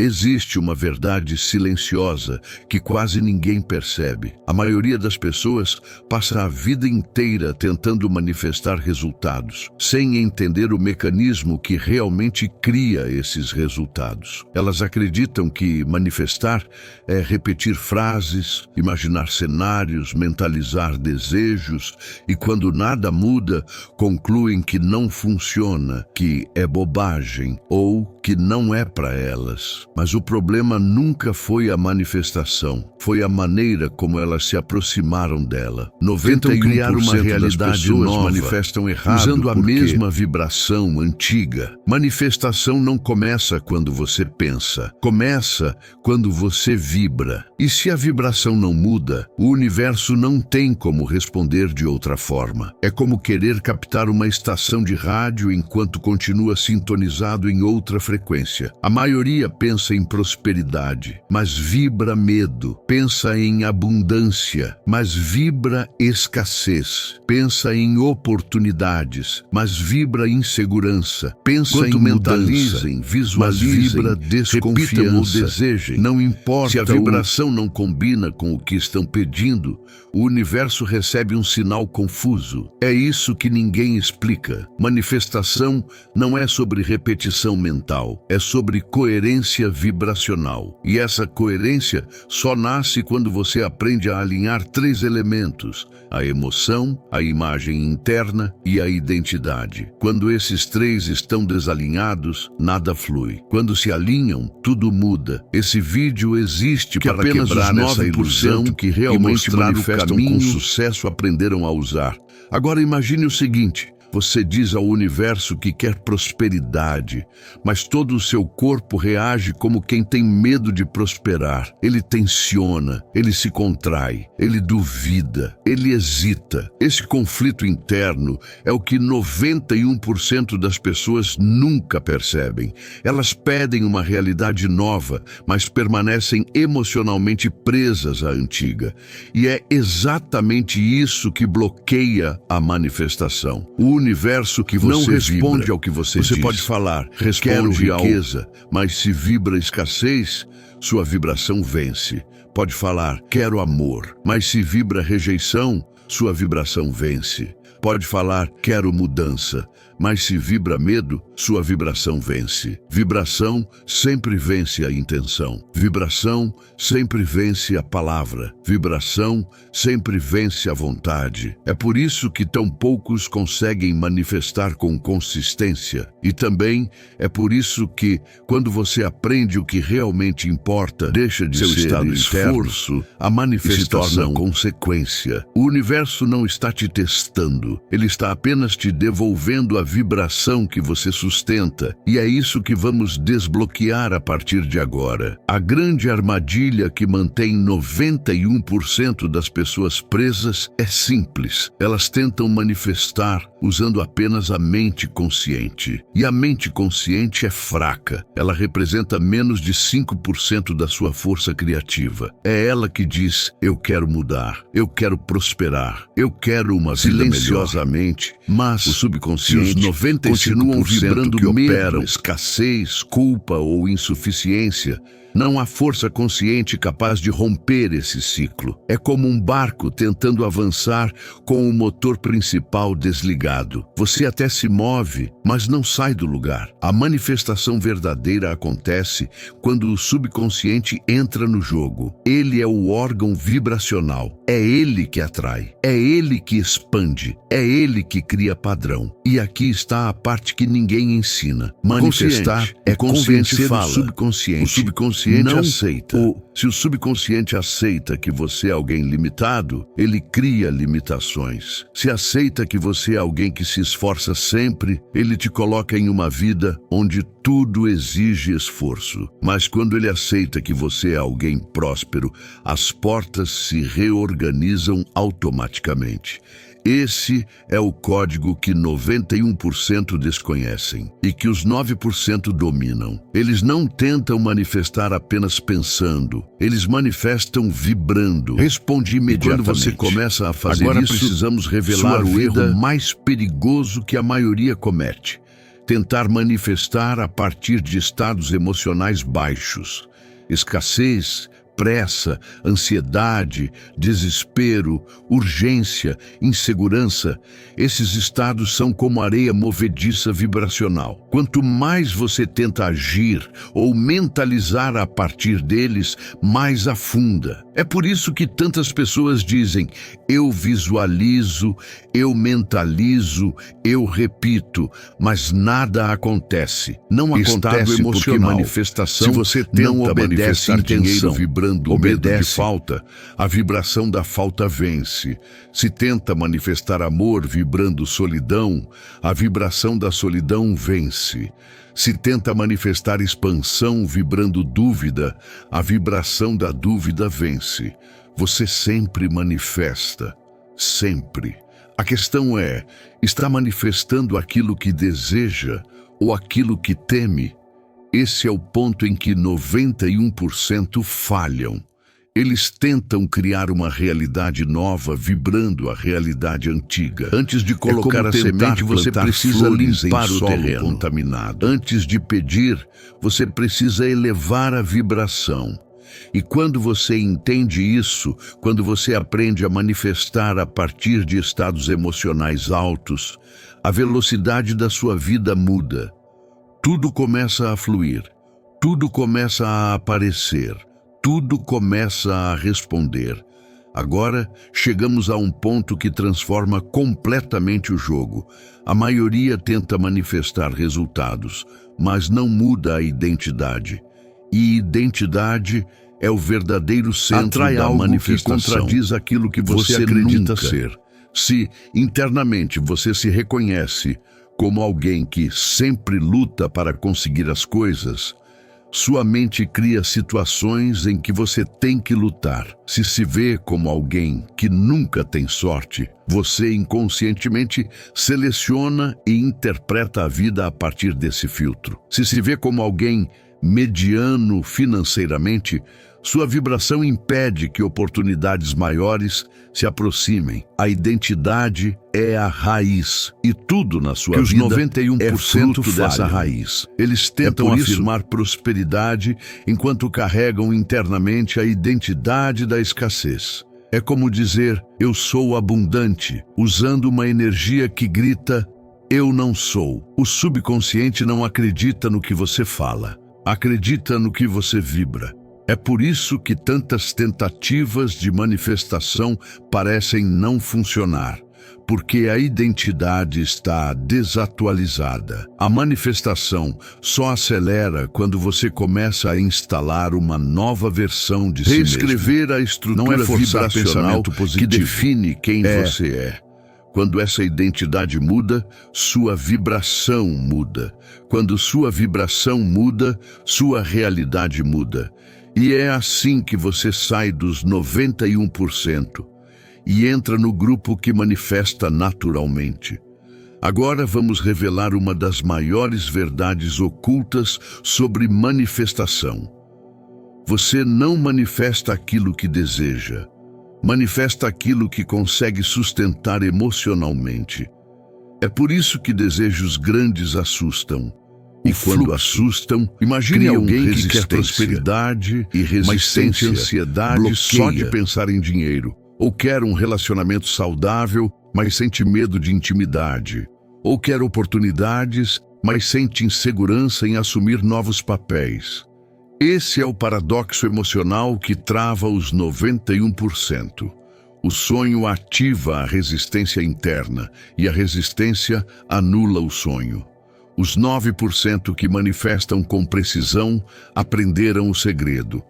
Existe uma verdade silenciosa que quase ninguém percebe. A maioria das pessoas passa a vida inteira tentando manifestar resultados, sem entender o mecanismo que realmente cria esses resultados. Elas acreditam que manifestar é repetir frases, imaginar cenários, mentalizar desejos, e quando nada muda, concluem que não funciona, que é bobagem ou que não é para elas. Mas o problema nunca foi a manifestação, foi a maneira como elas se aproximaram dela. 91% criar uma realidade nova, manifestam errado usando a mesma vibração antiga. Manifestação não começa quando você pensa, começa quando você vibra. E se a vibração não muda, o universo não tem como responder de outra forma. É como querer captar uma estação de rádio enquanto continua sintonizado em outra frequência. A maioria pensa em prosperidade, mas vibra medo. Pensa em abundância, mas vibra escassez. Pensa em oportunidades, mas vibra insegurança. Pensa em mentalizem, visualizem, vibra desconfiança ou desejem. Não importa se a vibração não combina com o que estão pedindo, o universo recebe um sinal confuso. É isso que ninguém explica. Manifestação não é sobre repetição mental, é sobre coerência vibracional. E essa coerência só nasce quando você aprende a alinhar 3 elementos: a emoção, a imagem interna e a identidade. Quando esses 3 estão desalinhados, nada flui. Quando se alinham, tudo muda. Esse vídeo existe para apenas quebrar essa ilusão que realmente manifestam com sucesso aprenderam a usar. Agora imagine o seguinte: você diz ao universo que quer prosperidade, mas todo o seu corpo reage como quem tem medo de prosperar. Ele tensiona, ele se contrai, ele duvida, ele hesita. Esse conflito interno é o que 91% das pessoas nunca percebem. Elas pedem uma realidade nova, mas permanecem emocionalmente presas à antiga. E é exatamente isso que bloqueia a manifestação. O universo que você não responde vibra ao que você diz. Pode falar, responde riqueza, mas se vibra escassez, sua vibração vence. Pode falar, quero amor, mas se vibra rejeição, sua vibração vence. Pode falar, quero mudança, mas se vibra medo, sua vibração vence. Vibração sempre vence a intenção. Vibração sempre vence a palavra. Vibração sempre vence a vontade. É por isso que tão poucos conseguem manifestar com consistência. E também é por isso que, quando você aprende o que realmente importa, deixa de ser estado esforço, a manifestação se torna consequência. O universo não está te testando, ele está apenas te devolvendo a vibração que você sustenta, e é isso que vamos desbloquear a partir de agora. A grande armadilha que mantém 91% das pessoas presas é simples. Elas tentam manifestar usando apenas a mente consciente. E a mente consciente é fraca. Ela representa menos de 5% da sua força criativa. É ela que diz, eu quero mudar, eu quero prosperar, eu quero uma vida silenciosamente, mas o subconsciente, os 95% continuam vibrando que operam escassez, culpa ou insuficiência. Não há força consciente capaz de romper esse ciclo. É como um barco tentando avançar com o motor principal desligado. Você até se move, mas não sai do lugar. A manifestação verdadeira acontece quando o subconsciente entra no jogo. Ele é o órgão vibracional. É ele que atrai. É ele que expande. É ele que cria padrão. E aqui está a parte que ninguém ensina. Manifestar é convencer o subconsciente. O subconsciente não aceita. Se o subconsciente aceita que você é alguém limitado, ele cria limitações. Se aceita que você é alguém que se esforça sempre, ele te coloca em uma vida onde tudo exige esforço. Mas quando ele aceita que você é alguém próspero, as portas se reorganizam automaticamente. Esse é o código que 91% desconhecem e que os 9% dominam. Eles não tentam manifestar apenas pensando, eles manifestam vibrando. Responde imediatamente. E quando você começa a fazer isso, precisamos revelar o erro mais perigoso que a maioria comete: tentar manifestar a partir de estados emocionais baixos. Escassez, pressa, ansiedade, desespero, urgência, insegurança. Esses estados são como areia movediça vibracional. Quanto mais você tenta agir ou mentalizar a partir deles, mais afunda. É por isso que tantas pessoas dizem: eu visualizo, eu mentalizo, eu repito, mas nada acontece. Não acontece porque manifestação, se você não obedece dinheiro vibrando o medo de falta, a vibração da falta vence. Se tenta manifestar amor vibrando solidão, a vibração da solidão vence. Se tenta manifestar expansão vibrando dúvida, a vibração da dúvida vence. Você sempre manifesta, sempre. A questão é, está manifestando aquilo que deseja ou aquilo que teme? Esse é o ponto em que 91% falham. Eles tentam criar uma realidade nova vibrando a realidade antiga. Antes de colocar a semente, você precisa limpar o terreno contaminado. Antes de pedir, você precisa elevar a vibração. E quando você entende isso, quando você aprende a manifestar a partir de estados emocionais altos, a velocidade da sua vida muda. Tudo começa a fluir, tudo começa a aparecer, tudo começa a responder. Agora, chegamos a um ponto que transforma completamente o jogo. A maioria tenta manifestar resultados, mas não muda a identidade. E identidade é o verdadeiro centro da manifestação. Que contradiz aquilo que você acredita ser. Se internamente você se reconhece como alguém que sempre luta para conseguir as coisas, sua mente cria situações em que você tem que lutar. Se se vê como alguém que nunca tem sorte, você inconscientemente seleciona e interpreta a vida a partir desse filtro. Se se vê como alguém mediano financeiramente, sua vibração impede que oportunidades maiores se aproximem. A identidade é a raiz, e tudo na sua vida 91% é fruto dessa raiz. Eles tentam afirmar prosperidade enquanto carregam internamente a identidade da escassez. É como dizer, eu sou abundante, usando uma energia que grita, eu não sou. O subconsciente não acredita no que você fala, acredita no que você vibra. É por isso que tantas tentativas de manifestação parecem não funcionar, porque a identidade está desatualizada. A manifestação só acelera quando você começa a instalar uma nova versão de si mesmo. Reescrever a estrutura vibracional que define quem você é. Quando essa identidade muda, sua vibração muda. Quando sua vibração muda, sua realidade muda. E é assim que você sai dos 91% e entra no grupo que manifesta naturalmente. Agora vamos revelar uma das maiores verdades ocultas sobre manifestação. Você não manifesta aquilo que deseja, manifesta aquilo que consegue sustentar emocionalmente. É por isso que desejos grandes assustam. E quando assustam, imagine alguém que quer prosperidade, mas sente ansiedade só de pensar em dinheiro. Ou quer um relacionamento saudável, mas sente medo de intimidade. Ou quer oportunidades, mas sente insegurança em assumir novos papéis. Esse é o paradoxo emocional que trava os 91%. O sonho ativa a resistência interna e a resistência anula o sonho. Os 9% que manifestam com precisão aprenderam o segredo.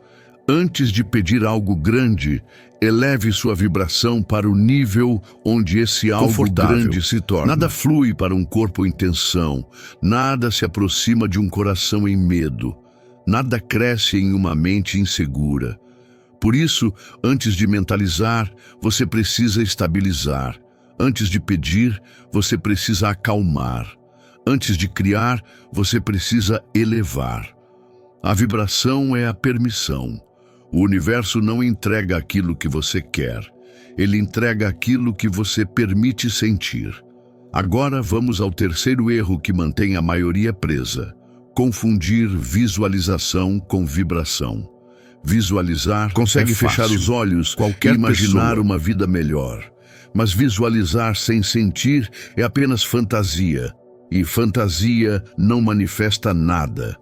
Antes de pedir algo grande, eleve sua vibração para o nível onde esse algo grande se torna. Nada flui para um corpo em tensão, nada se aproxima de um coração em medo, nada cresce em uma mente insegura. Por isso, antes de mentalizar, você precisa estabilizar. Antes de pedir, você precisa acalmar. Antes de criar, você precisa elevar. A vibração é a permissão. O universo não entrega aquilo que você quer. Ele entrega aquilo que você permite sentir. Agora vamos ao terceiro erro que mantém a maioria presa: confundir visualização com vibração. Visualizar consegue fechar os olhos e imaginar uma vida melhor. Mas visualizar sem sentir é apenas fantasia. E fantasia não manifesta nada.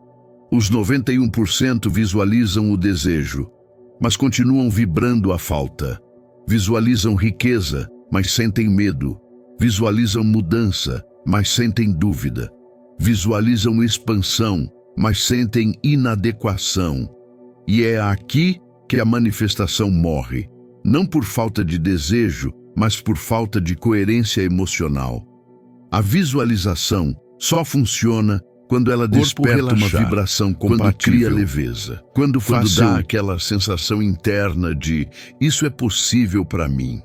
Os 91% visualizam o desejo, mas continuam vibrando a falta. Visualizam riqueza, mas sentem medo. Visualizam mudança, mas sentem dúvida. Visualizam expansão, mas sentem inadequação. E é aqui que a manifestação morre, não por falta de desejo, mas por falta de coerência emocional. A visualização só funciona quando ela desperta uma vibração compatível, quando cria leveza, quando dá aquela sensação interna de "isso é possível para mim".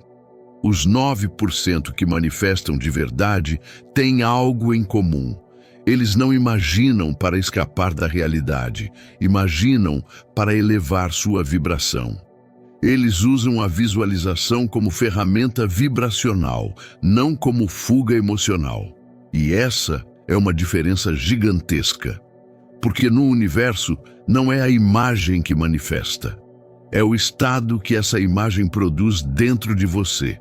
Os 9% que manifestam de verdade têm algo em comum. Eles não imaginam para escapar da realidade, imaginam para elevar sua vibração. Eles usam a visualização como ferramenta vibracional, não como fuga emocional. E essa é uma diferença gigantesca. Porque no universo não é a imagem que manifesta, é o estado que essa imagem produz dentro de você.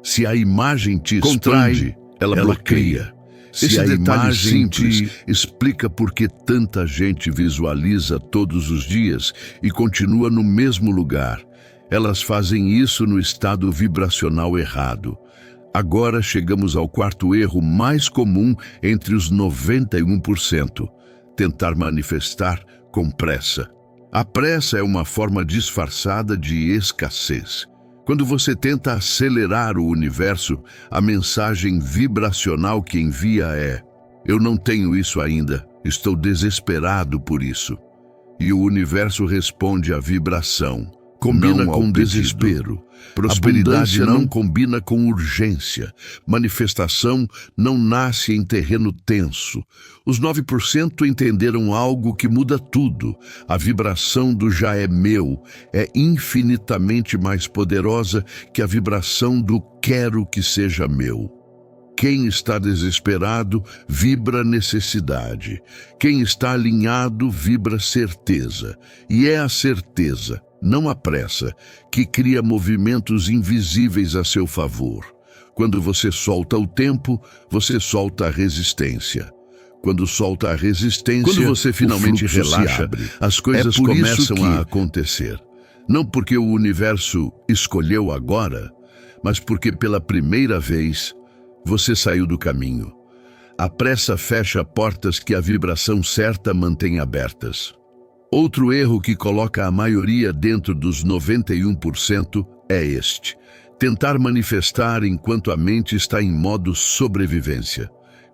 Se a imagem te expande, ela bloqueia. Se a imagem simples explica por que tanta gente visualiza todos os dias e continua no mesmo lugar. Elas fazem isso no estado vibracional errado. Agora chegamos ao quarto erro mais comum entre os 91%. Tentar manifestar com pressa. A pressa é uma forma disfarçada de escassez. Quando você tenta acelerar o universo, a mensagem vibracional que envia é: "Eu não tenho isso ainda, estou desesperado por isso". E o universo responde à vibração. Combina com desespero. Prosperidade não combina com urgência. Manifestação não nasce em terreno tenso. Os 9% entenderam algo que muda tudo. A vibração do "já é meu" é infinitamente mais poderosa que a vibração do "quero que seja meu". Quem está desesperado vibra necessidade. Quem está alinhado vibra certeza. E é a certeza, não a pressa, que cria movimentos invisíveis a seu favor. Quando você solta o tempo, você solta a resistência. Quando solta a resistência, quando você finalmente relaxa, as coisas começam a acontecer. Não porque o universo escolheu agora, mas porque pela primeira vez você saiu do caminho. A pressa fecha portas que a vibração certa mantém abertas. Outro erro que coloca a maioria dentro dos 91% é este: tentar manifestar enquanto a mente está em modo sobrevivência.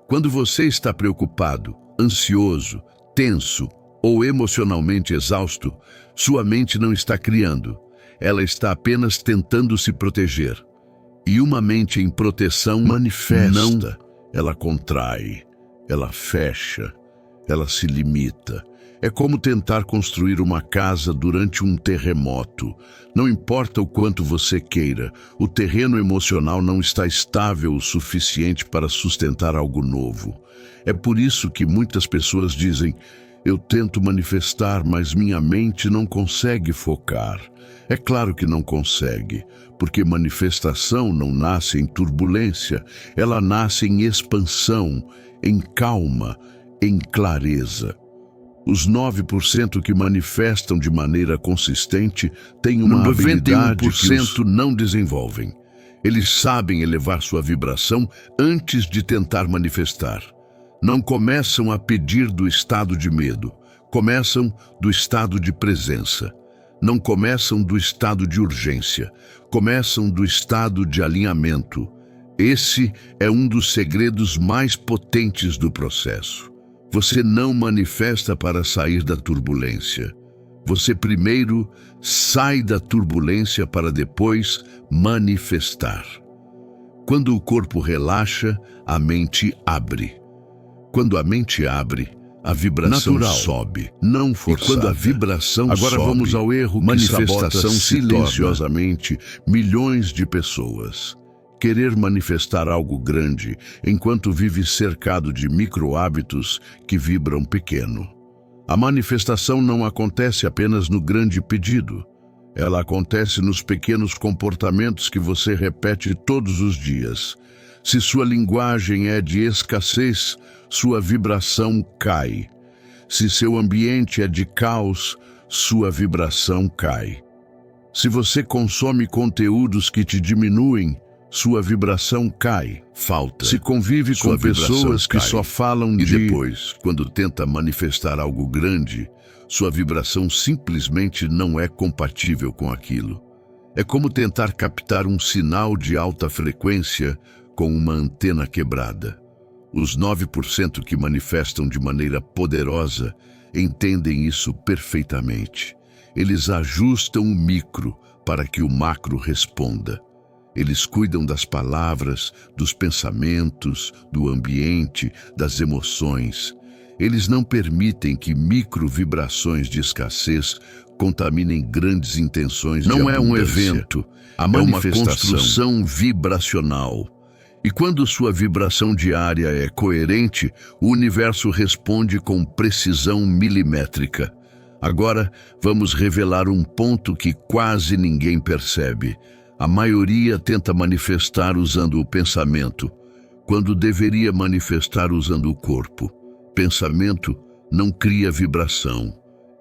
Quando você está preocupado, ansioso, tenso ou emocionalmente exausto, sua mente não está criando, ela está apenas tentando se proteger. E uma mente em proteção manifesta, ela contrai, ela fecha, ela se limita. É como tentar construir uma casa durante um terremoto. Não importa o quanto você queira, o terreno emocional não está estável o suficiente para sustentar algo novo. É por isso que muitas pessoas dizem: "Eu tento manifestar, mas minha mente não consegue focar". É claro que não consegue, porque manifestação não nasce em turbulência, ela nasce em expansão, em calma, em clareza. Os 9% que manifestam de maneira consistente têm uma habilidade que os 91% não desenvolvem. Eles sabem elevar sua vibração antes de tentar manifestar. Não começam a pedir do estado de medo, começam do estado de presença. Não começam do estado de urgência, começam do estado de alinhamento. Esse é um dos segredos mais potentes do processo. Você não manifesta para sair da turbulência. Você primeiro sai da turbulência para depois manifestar. Quando o corpo relaxa, a mente abre. Quando a mente abre, a vibração sobe, não forçada. E quando a vibração sobe, agora vamos ao erro que manifestação silenciosamente milhões de pessoas. querer manifestar algo grande enquanto vive cercado de micro-hábitos que vibram pequeno. A manifestação não acontece apenas no grande pedido. Ela acontece nos pequenos comportamentos que você repete todos os dias. Se sua linguagem é de escassez, sua vibração cai. Se seu ambiente é de caos, sua vibração cai. Se você consome conteúdos que te diminuem, sua vibração cai, falta. Se convive com pessoas que só falam de... E depois, quando tenta manifestar algo grande, sua vibração simplesmente não é compatível com aquilo. É como tentar captar um sinal de alta frequência com uma antena quebrada. Os 9% que manifestam de maneira poderosa entendem isso perfeitamente. Eles ajustam o micro para que o macro responda. Eles cuidam das palavras, dos pensamentos, do ambiente, das emoções. Eles não permitem que microvibrações de escassez contaminem grandes intenções de abundância. Não é um evento, é uma construção vibracional. E quando sua vibração diária é coerente, o universo responde com precisão milimétrica. Agora, vamos revelar um ponto que quase ninguém percebe. A maioria tenta manifestar usando o pensamento, quando deveria manifestar usando o corpo. Pensamento não cria vibração.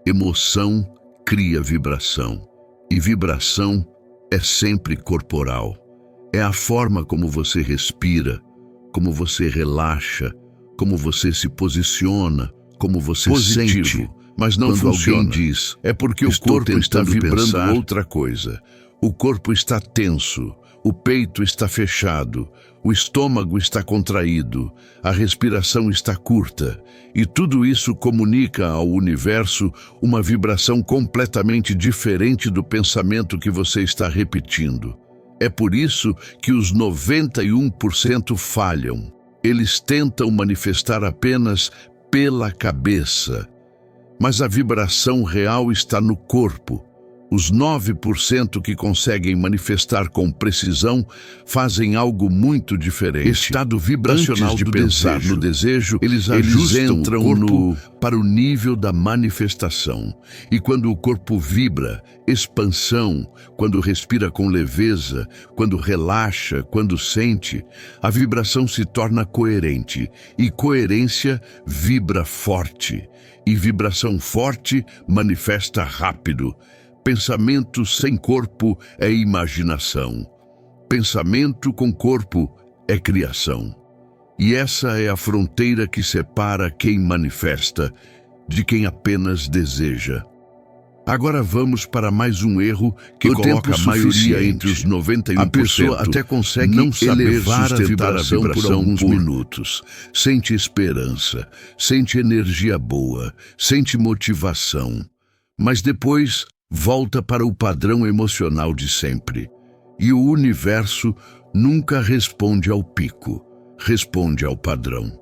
Emoção cria vibração. E vibração é sempre corporal. É a forma como você respira, como você relaxa, como você se posiciona, como você sente. Mas não funciona. Alguém diz, é porque o corpo está vibrando outra coisa. O corpo está tenso, o peito está fechado, o estômago está contraído, a respiração está curta. E tudo isso comunica ao universo uma vibração completamente diferente do pensamento que você está repetindo. É por isso que os 91% falham. Eles tentam manifestar apenas pela cabeça. Mas a vibração real está no corpo. Os 9% que conseguem manifestar com precisão fazem algo muito diferente. Estado vibracional de pensar no desejo, eles entram o corpo para o nível da manifestação. E quando o corpo vibra, expansão, quando respira com leveza, quando relaxa, quando sente, a vibração se torna coerente. E coerência vibra forte. E vibração forte manifesta rápido. Pensamento sem corpo é imaginação. Pensamento com corpo é criação. E essa é a fronteira que separa quem manifesta de quem apenas deseja. Agora vamos para mais um erro que coloca a maioria entre os 91%. A pessoa até consegue não elevar a vibração por alguns minutos. Sente esperança, sente energia boa, sente motivação. Mas depois volta para o padrão emocional de sempre. E o universo nunca responde ao pico, responde ao padrão.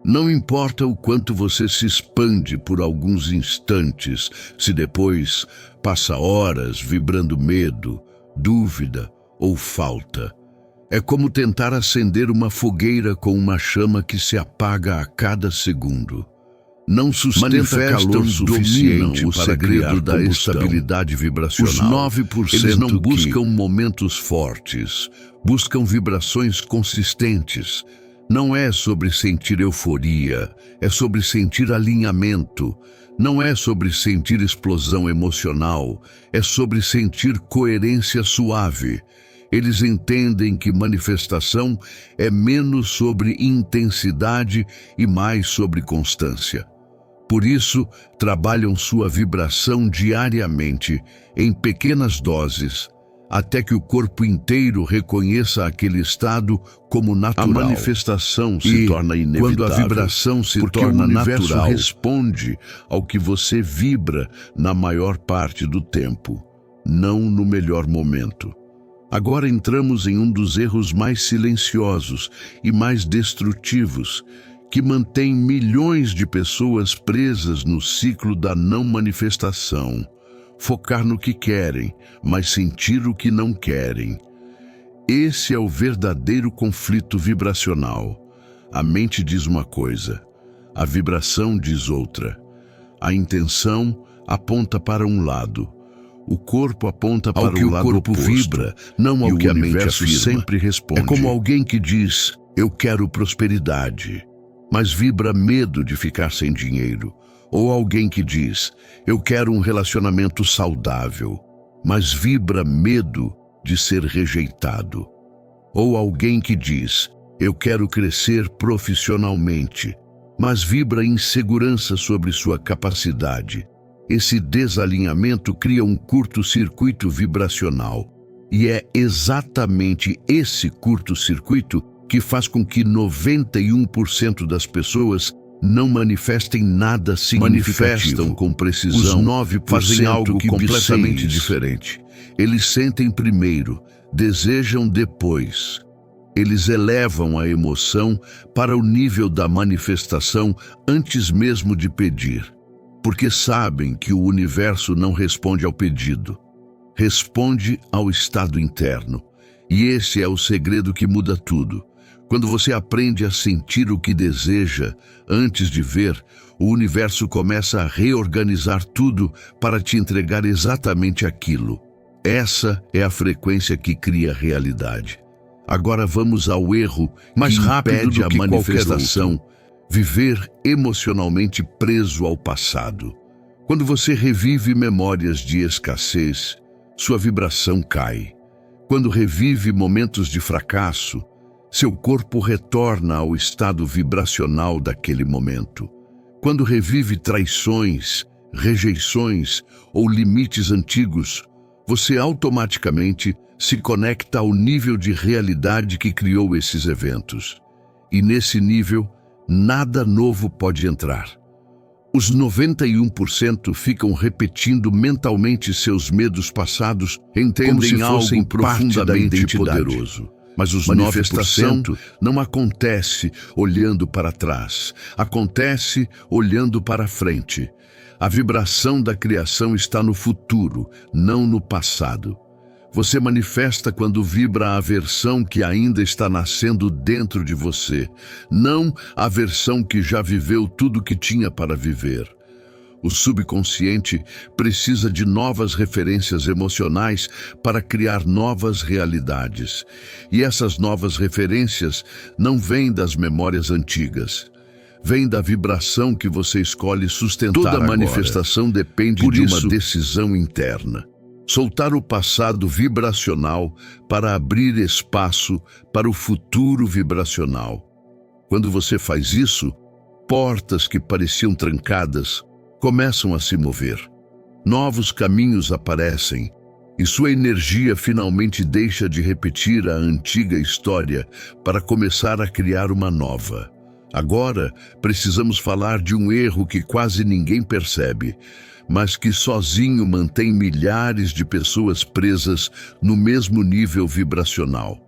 Não importa o quanto você se expande por alguns instantes, se depois passa horas vibrando medo, dúvida ou falta. É como tentar acender uma fogueira com uma chama que se apaga a cada segundo. Não sustenta calor suficiente para criar da estabilidade vibracional. Os 9% eles não buscam momentos fortes, buscam vibrações consistentes. Não é sobre sentir euforia, é sobre sentir alinhamento. Não é sobre sentir explosão emocional, é sobre sentir coerência suave. Eles entendem que manifestação é menos sobre intensidade e mais sobre constância. Por isso, trabalham sua vibração diariamente, em pequenas doses, até que o corpo inteiro reconheça aquele estado como natural. A manifestação se torna inevitável. Quando a vibração se torna natural, o universo responde ao que você vibra na maior parte do tempo, não no melhor momento. Agora entramos em um dos erros mais silenciosos e mais destrutivos, que mantém milhões de pessoas presas no ciclo da não manifestação. Focar no que querem, mas sentir o que não querem. Esse é o verdadeiro conflito vibracional. A mente diz uma coisa, a vibração diz outra. A intenção aponta para um lado. O corpo aponta para o lado oposto. O corpo vibra, não ao que a mente afirma. Sempre responde. É como alguém que diz, eu quero prosperidade, mas vibra medo de ficar sem dinheiro. Ou alguém que diz, eu quero um relacionamento saudável, mas vibra medo de ser rejeitado. Ou alguém que diz, eu quero crescer profissionalmente, mas vibra insegurança sobre sua capacidade. Esse desalinhamento cria um curto-circuito vibracional. E é exatamente esse curto-circuito que faz com que 91% das pessoas não manifestem nada significativo. Manifestam com precisão. Os 9% fazem algo completamente diferente. Eles sentem primeiro, desejam depois. Eles elevam a emoção para o nível da manifestação antes mesmo de pedir. Porque sabem que o universo não responde ao pedido, responde ao estado interno. E esse é o segredo que muda tudo. Quando você aprende a sentir o que deseja antes de ver, o universo começa a reorganizar tudo para te entregar exatamente aquilo. Essa é a frequência que cria realidade. Agora vamos ao erro mais rápido do que a manifestação. Viver emocionalmente preso ao passado. Quando você revive memórias de escassez, sua vibração cai. Quando revive momentos de fracasso, seu corpo retorna ao estado vibracional daquele momento. Quando revive traições, rejeições ou limites antigos, você automaticamente se conecta ao nível de realidade que criou esses eventos. E nesse nível, nada novo pode entrar. Os 91% ficam repetindo mentalmente seus medos passados, entendem como se fossem profundamente poderoso. Mas os 9% não acontece olhando para trás, acontece olhando para frente. A vibração da criação está no futuro, não no passado. Você manifesta quando vibra a versão que ainda está nascendo dentro de você, não a versão que já viveu tudo o que tinha para viver. O subconsciente precisa de novas referências emocionais para criar novas realidades. E essas novas referências não vêm das memórias antigas. Vêm da vibração que você escolhe sustentar agora. Toda manifestação depende de uma decisão interna. Soltar o passado vibracional para abrir espaço para o futuro vibracional. Quando você faz isso, portas que pareciam trancadas começam a se mover. Novos caminhos aparecem e sua energia finalmente deixa de repetir a antiga história para começar a criar uma nova. Agora, precisamos falar de um erro que quase ninguém percebe, mas que sozinho mantém milhares de pessoas presas no mesmo nível vibracional.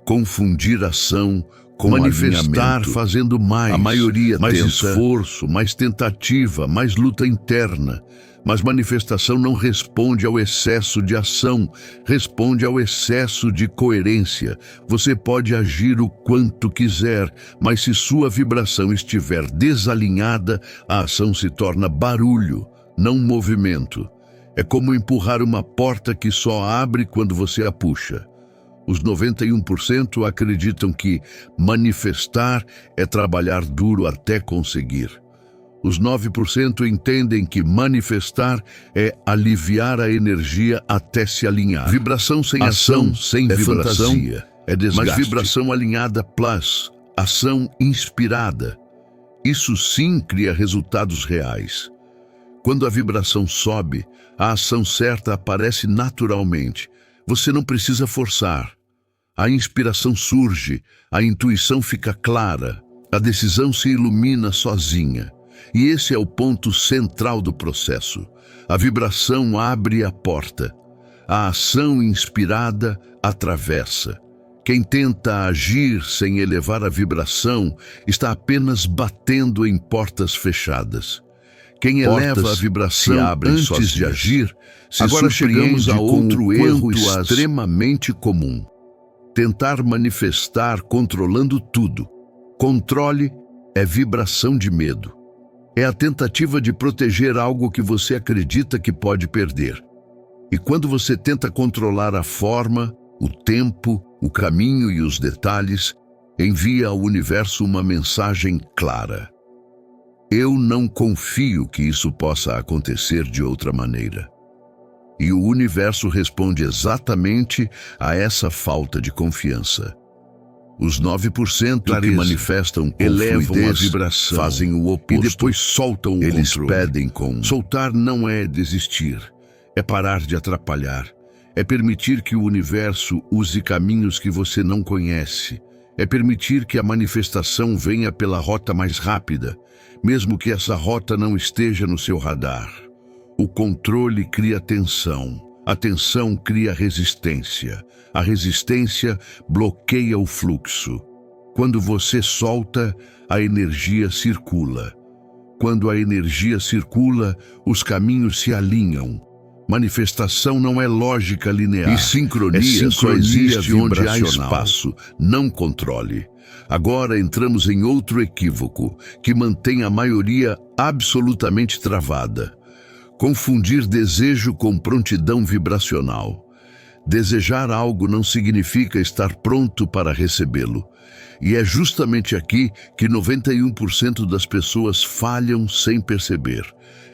Confundir ação com manifestar fazendo mais. A maioria mais esforço, mais tentativa, mais luta interna. Mas manifestação não responde ao excesso de ação, responde ao excesso de coerência. Você pode agir o quanto quiser, mas se sua vibração estiver desalinhada, a ação se torna barulho, não movimento. É como empurrar uma porta que só abre quando você a puxa. Os 91% acreditam que manifestar é trabalhar duro até conseguir. Os 9% entendem que manifestar é aliviar a energia até se alinhar. Vibração sem ação, sem vibração, fantasia, é desgaste. Mas vibração alinhada plus, ação inspirada. Isso sim cria resultados reais. Quando a vibração sobe, a ação certa aparece naturalmente. Você não precisa forçar. A inspiração surge, a intuição fica clara, a decisão se ilumina sozinha. E esse é o ponto central do processo. A vibração abre a porta. A ação inspirada atravessa. Quem tenta agir sem elevar a vibração está apenas batendo em portas fechadas. Quem eleva a vibração antes de agir se surpreende com outro erro extremamente comum. Tentar manifestar controlando tudo. Controle é vibração de medo. É a tentativa de proteger algo que você acredita que pode perder. E quando você tenta controlar a forma, o tempo, o caminho e os detalhes, envia ao universo uma mensagem clara. Eu não confio que isso possa acontecer de outra maneira. E o universo responde exatamente a essa falta de confiança. Os 9% que manifestam com elevam a vibração, fazem o oposto, e depois soltam o controle. Eles pedem com... Soltar não é desistir, é parar de atrapalhar, é permitir que o universo use caminhos que você não conhece, é permitir que a manifestação venha pela rota mais rápida, mesmo que essa rota não esteja no seu radar. O controle cria tensão, a tensão cria resistência, a resistência bloqueia o fluxo. Quando você solta, a energia circula. Quando a energia circula, os caminhos se alinham. Manifestação não é lógica linear. E sincronia só existe onde há espaço, não controle. Agora entramos em outro equívoco, que mantém a maioria absolutamente travada. Confundir desejo com prontidão vibracional. Desejar algo não significa estar pronto para recebê-lo. E é justamente aqui que 91% das pessoas falham sem perceber.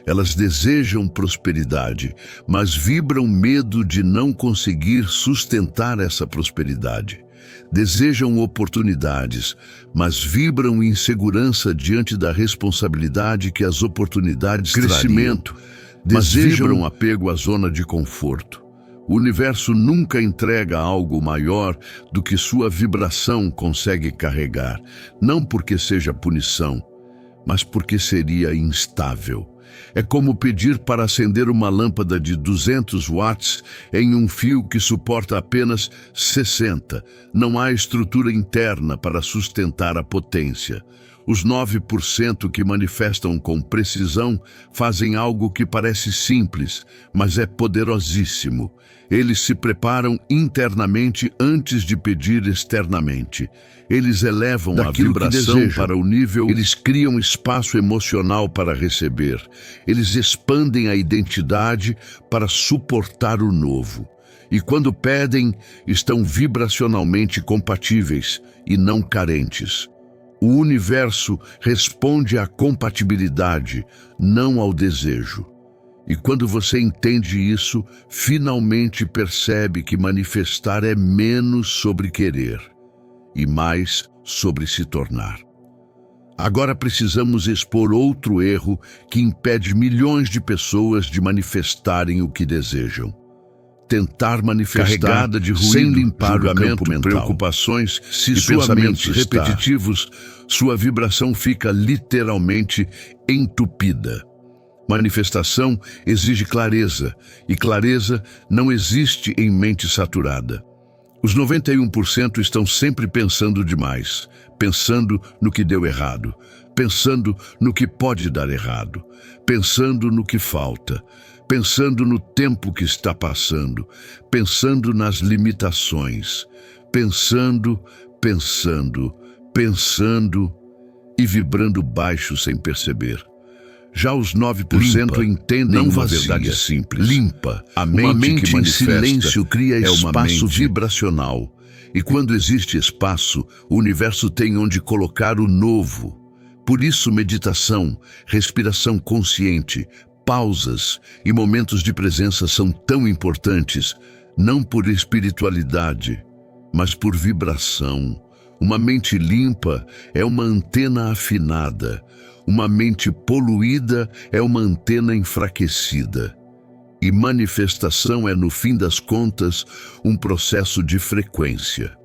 Elas desejam prosperidade, mas vibram medo de não conseguir sustentar essa prosperidade. Desejam oportunidades, mas vibram insegurança diante da responsabilidade que as oportunidades crescimento, desejam apego à zona de conforto. O universo nunca entrega algo maior do que sua vibração consegue carregar, não porque seja punição, mas porque seria instável. É como pedir para acender uma lâmpada de 200 watts em um fio que suporta apenas 60. Não há estrutura interna para sustentar a potência. Os 9% que manifestam com precisão fazem algo que parece simples, mas é poderosíssimo. Eles se preparam internamente antes de pedir externamente. Eles elevam a vibração para o nível, eles criam espaço emocional para receber. Eles expandem a identidade para suportar o novo. E quando pedem, estão vibracionalmente compatíveis e não carentes. O universo responde à compatibilidade, não ao desejo. E quando você entende isso, finalmente percebe que manifestar é menos sobre querer e mais sobre se tornar. Agora precisamos expor outro erro que impede milhões de pessoas de manifestarem o que desejam. Tentar manifestar de ruído, sem limpar o campo mental, preocupações e pensamentos repetitivos, sua vibração fica literalmente entupida. Manifestação exige clareza, e clareza não existe em mente saturada. Os 91% estão sempre pensando demais, pensando no que deu errado, pensando no que pode dar errado, pensando no que falta, pensando no tempo que está passando, pensando nas limitações, pensando e vibrando baixo sem perceber. Já os 9% entendem uma verdade simples. Limpa. A mente em silêncio cria espaço vibracional. E quando existe espaço, o universo tem onde colocar o novo. Por isso, meditação, respiração consciente, pausas e momentos de presença são tão importantes, não por espiritualidade, mas por vibração. Uma mente limpa é uma antena afinada. Uma mente poluída é uma antena enfraquecida. E manifestação é, no fim das contas, um processo de frequência.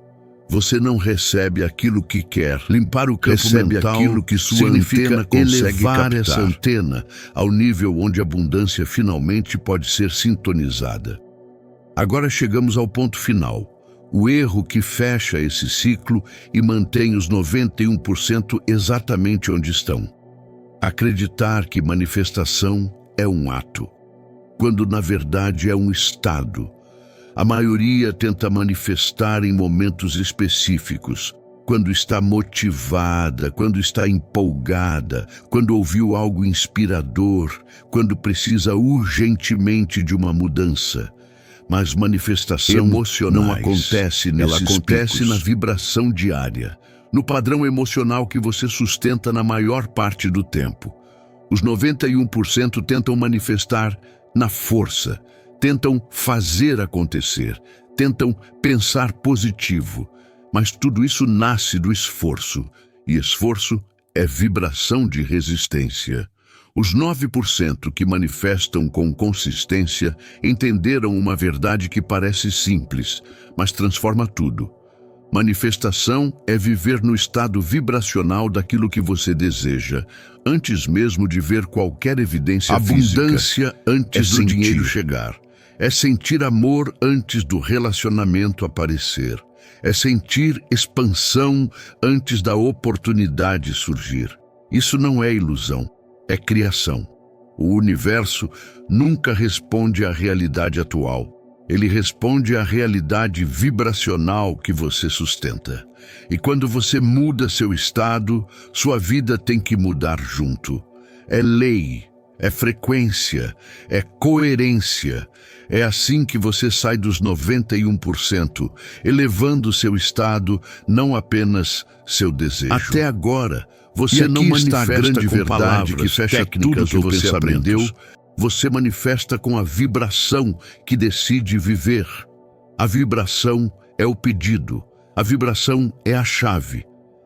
Você não recebe aquilo que quer. Limpar o campo mental aquilo que sua antena consegue captar. Essa antena ao nível onde a abundância finalmente pode ser sintonizada. Agora chegamos ao ponto final. O erro que fecha esse ciclo e mantém os 91% exatamente onde estão. Acreditar que manifestação é um ato, quando na verdade é um estado. A maioria tenta manifestar em momentos específicos, quando está motivada, quando está empolgada, quando ouviu algo inspirador, quando precisa urgentemente de uma mudança. Mas manifestação emocional não acontece nesses Ela acontece picos. Na vibração diária, no padrão emocional que você sustenta na maior parte do tempo. Os 91% tentam manifestar na força, tentam fazer acontecer, tentam pensar positivo. Mas tudo isso nasce do esforço, e esforço é vibração de resistência. Os 9% que manifestam com consistência entenderam uma verdade que parece simples, mas transforma tudo. Manifestação é viver no estado vibracional daquilo que você deseja, antes mesmo de ver qualquer evidência física. Abundância antes do dinheiro chegar. É sentir amor antes do relacionamento aparecer. É sentir expansão antes da oportunidade surgir. Isso não é ilusão, é criação. O universo nunca responde à realidade atual. Ele responde à realidade vibracional que você sustenta. E quando você muda seu estado, sua vida tem que mudar junto. É lei, é frequência, é coerência. É assim que você sai dos 91%, elevando seu estado, não apenas seu desejo. Até agora, você não manifesta com palavras que fecha tudo que você aprendeu. Você manifesta com a vibração que decide viver. A vibração é o pedido. A vibração é a chave.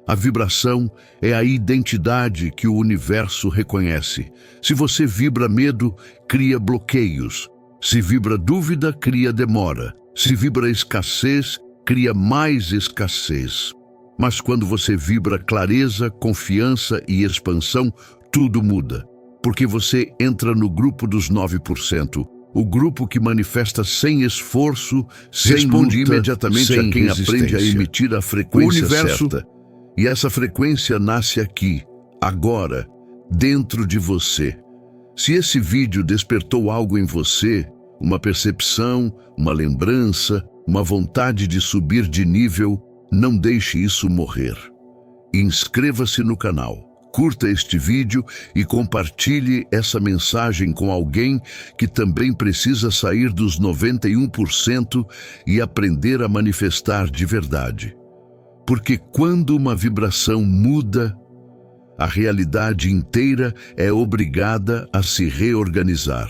A vibração é a identidade que o universo reconhece. Se você vibra medo, cria bloqueios. Se vibra dúvida, cria demora. Se vibra escassez, cria mais escassez. Mas quando você vibra clareza, confiança e expansão, tudo muda. Porque você entra no grupo dos 9%, o grupo que manifesta sem esforço, sem luta, imediatamente sem a quem aprende a emitir a frequência certa. E essa frequência nasce aqui, agora, dentro de você. Se esse vídeo despertou algo em você, uma percepção, uma lembrança, uma vontade de subir de nível, não deixe isso morrer. Inscreva-se no canal, curta este vídeo e compartilhe essa mensagem com alguém que também precisa sair dos 91% e aprender a manifestar de verdade. Porque quando uma vibração muda, a realidade inteira é obrigada a se reorganizar.